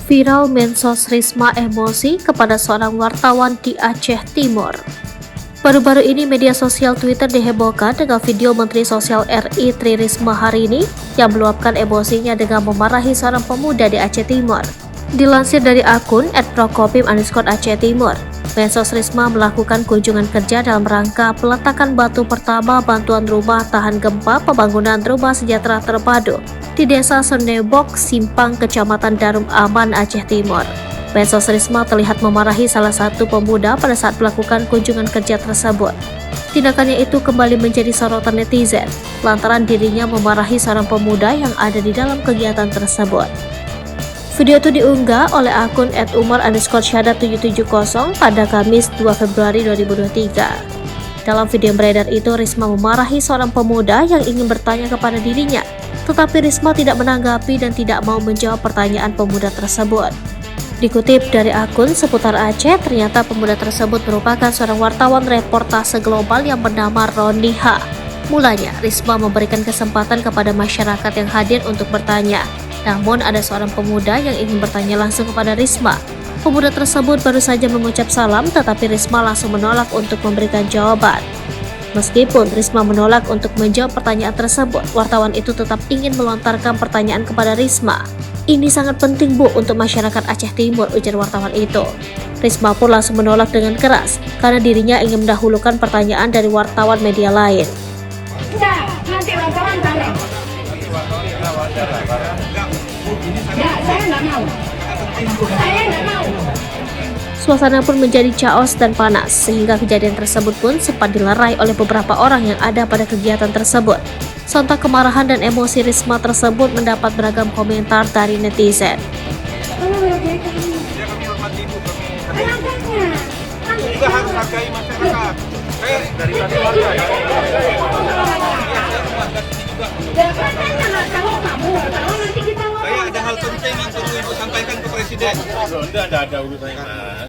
Viral Mensos Risma emosi kepada seorang wartawan di Aceh Timur. Baru-baru ini media sosial Twitter dihebohkan dengan video Menteri Sosial RI Tri Risma hari ini yang meluapkan emosinya dengan memarahi seorang pemuda di Aceh Timur. Dilansir dari akun @prokopim_Aceh Timur, Mensos Risma melakukan kunjungan kerja dalam rangka peletakan batu pertama bantuan rumah tahan gempa pembangunan rumah sejahtera terpadu di Desa Sonebok, Simpang, Kecamatan Darum Aman, Aceh Timur. Mensos Risma terlihat memarahi salah satu pemuda pada saat melakukan kunjungan kerja tersebut. Tindakannya itu kembali menjadi sorotan netizen, lantaran dirinya memarahi seorang pemuda yang ada di dalam kegiatan tersebut. Video itu diunggah oleh akun @umar_syahda770 pada Kamis 2 Februari 2023. Dalam video yang beredar itu, Risma memarahi seorang pemuda yang ingin bertanya kepada dirinya, tetapi Risma tidak menanggapi dan tidak mau menjawab pertanyaan pemuda tersebut. Dikutip dari akun seputar Aceh, ternyata pemuda tersebut merupakan seorang wartawan reportase global yang bernama Roni H. Mulanya, Risma memberikan kesempatan kepada masyarakat yang hadir untuk bertanya. Namun ada seorang pemuda yang ingin bertanya langsung kepada Risma. Pemuda tersebut baru saja mengucap salam, tetapi Risma langsung menolak untuk memberikan jawaban. Meskipun Risma menolak untuk menjawab pertanyaan tersebut, wartawan itu tetap ingin melontarkan pertanyaan kepada Risma. Ini sangat penting, Bu, untuk masyarakat Aceh Timur, ujar wartawan itu. Risma pun langsung menolak dengan keras, karena dirinya ingin mendahulukan pertanyaan dari wartawan media lain. Enggak, nanti wartawan tanya. Ya, saya nggak mau. Saya nggak mau. Suasana pun menjadi chaos dan panas, sehingga kejadian tersebut pun sempat dilerai oleh beberapa orang yang ada pada kegiatan tersebut. Sontak kemarahan dan emosi Risma tersebut mendapat beragam komentar dari netizen. Juga harus hargai masyarakat. Dari warga ya. Saya ada hal penting yang perlu Ibu sampaikan ke Presiden. Tidak ada urusannya, Mas.